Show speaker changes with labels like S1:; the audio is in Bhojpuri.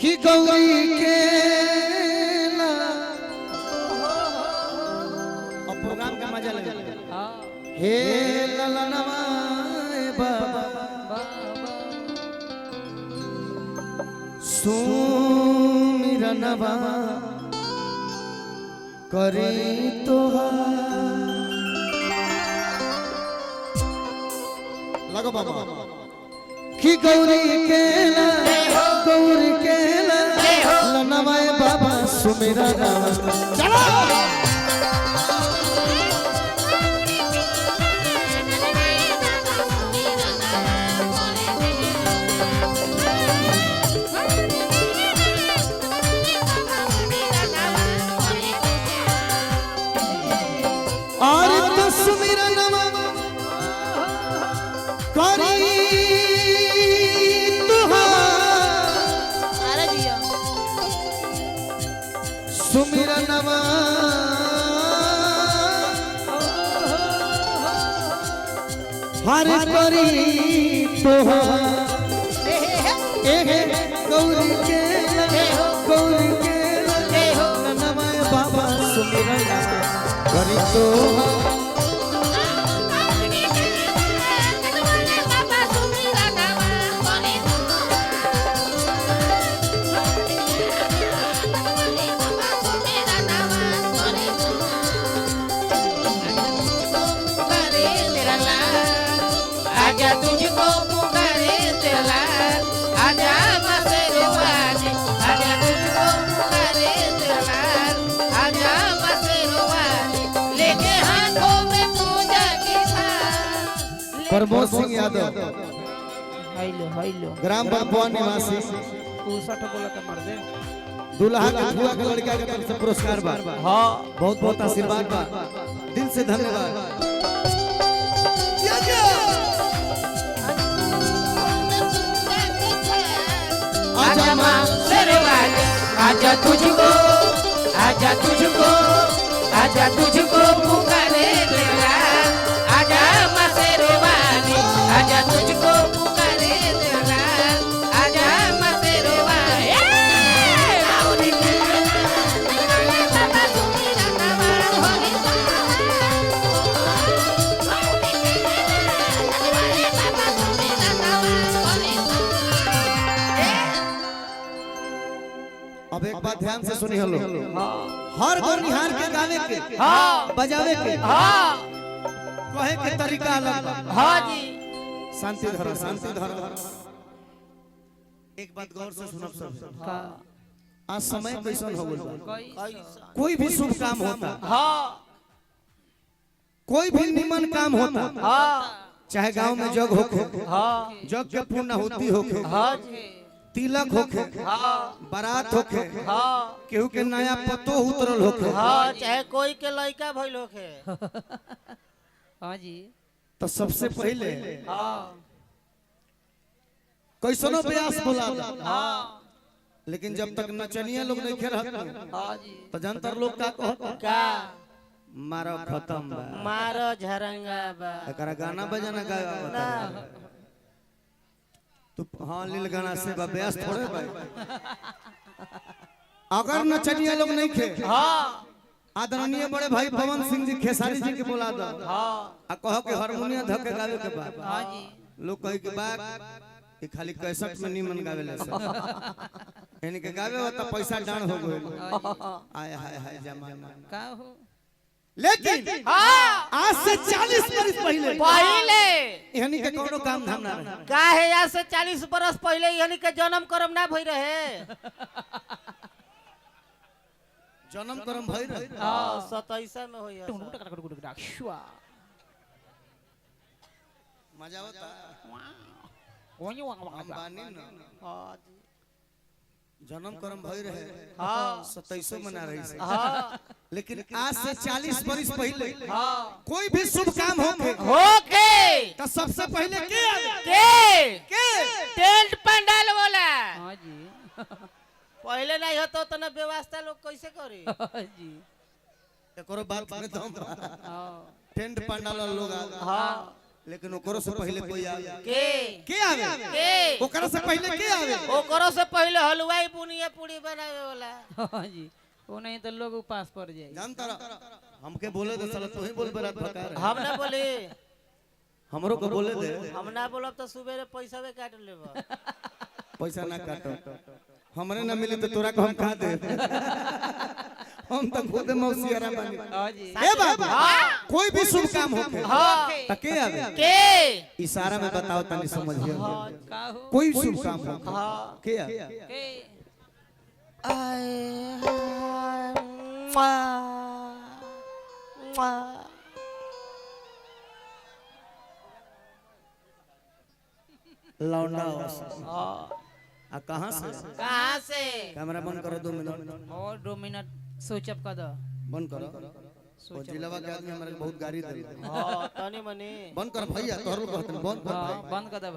S1: कि गौरी के और प्रोग्राम का मजा लगे हे ललनवा बाबा सुमिरनवा करे लगो बाबा कि गौरी केला लनवाए बाबा सुमिरनवा चलो और तो सुमिरनवा करी सुमिरनवा हर करी तो गौरी के लनवा बाबा सुमिरनवा करी तो
S2: आजा तुझको पुकारे तेरा लाल आजा मसेरवानी आजा तुझको पुकारे तेरा लाल आजा मसेरवानी लेके हाथों में पूजा की थाल।
S1: प्रमोद सिंह यादव
S3: हाइलो
S1: ग्राम बंकुआ निवासी
S3: 60 बोला तो मर दे
S1: दुल्हा के बुआ के लड़का के तरफ से पुरस्कार बा।
S3: हां
S1: बहुत बहुत आशीर्वाद बा दिल से धन्यवाद।
S2: आजा मसेरवानी आजा तुझको पुकारे तेरा लाल आजा मसेरवानी आजा तुझको पुकारे तेरा लाल आजा मसेरवानी बाबा सुमिरनवा होली बाबा सुमिरनवा होली।
S1: अब एक बात ध्यान से सुनी हलो हर गो निहार के गावे के बजावे के कहे के तरीका अलग बा।
S3: हां जी
S1: शांति धरो एक बात गौर से सुनब सब आज समय कैसन हो गइल बा। कोई भी शुभ काम होता कोई भी निमन काम होता चाहे गांव में जग होखे जग के पूर्णाहुति होखे तिलक होखे बारात होखे केहू के नया पतो उतरल होखे
S2: चाहे कोई के लड़का भइल होखे
S3: हां जी
S1: तो सबसे पहले कैसनो प्रयास बोला लेकिन जब तक नचनिया लोग नहीं खेल तो जनता लोग का कहता
S2: का
S1: मारो खत्म बा
S2: मारो झरंगा बा
S1: एकरा गाना बजाना गाया तू हाँ लील गाना से व्यस्त थोड़े भाई अगर नचनिया लोग नहीं खे आदरणीय बड़े भाई पवन सिंह जी खेसारी जी के बोला दो आ कहो के हारमोनियम धके गावे के बाद लोग कहे के बाद कि खाली कैसेट में निमन गावेला सब इनके गावे हो तो पैसा डाण हो गइल आय हाय हाय जमाना
S3: का हो
S1: लेकिन आज से 40 वर्ष
S2: पहले
S1: यानी के कोनो काम धाम ना रहे
S2: काहे आज से 40 बरस पहले यानी के जन्म कर्म ना भई रहे
S1: जन्म कर्म भई रहे
S2: 27 में होई
S1: मजा होता अंबानी ना जन्म कर्म भई रहे 27 मना रही से लेकिन आज से 40 वर्ष पहले कोई भी शुभ काम
S2: होके
S1: तो सबसे पहले के
S2: टेंट पंडाल वाला
S3: हां जी
S2: पहले नहीं होता तो ना व्यवस्था लोग कैसे करी
S3: जी
S1: एकरो बात करे तो टेंट पंडाल लोग लेकिन ओकरो से पहले कोई आवे
S2: के
S1: आवे
S2: के
S1: ओकरा से पहले के आवे
S2: ओकरो से पहले हलवाई बुनिया पूरी बनावे वाला
S3: हाँ जी वो नहीं तो लोग उपास पड़ जाए
S1: जानता रहा हमके बोले दे साला तू ही बोल बरात भकार
S2: हम ना बोले
S1: हमरो को बोले दे
S2: हम ना बोलब तो सुबह पैसा भी काट लेबो
S1: पैसा ना काटो हमरे ना मिले तो तोरा को हम खा दे हम तो खुद मौसियारा बानी
S3: हाँ जी
S1: ए बाबा कोई भी शुभ काम होखे त के आवे
S2: के
S1: इशारा में बताओ तनी समझिए
S3: का हो
S1: कोई शुभ काम होखे के आवे
S3: के
S1: लौंडा आ कहां से
S2: कहां से
S1: कैमरा बंद करो 2 मिनट
S3: और 2 मिनट स्विच ऑफ कर दो
S1: बंद करो ओ जिलावा के आदमी हमरा के बहुत गाड़ी दे
S2: हां तनी मनी
S1: बंद कर भैया तोहर लोग कहत बंद कर
S3: हाँ
S1: भाई
S3: बंद कर दो भाई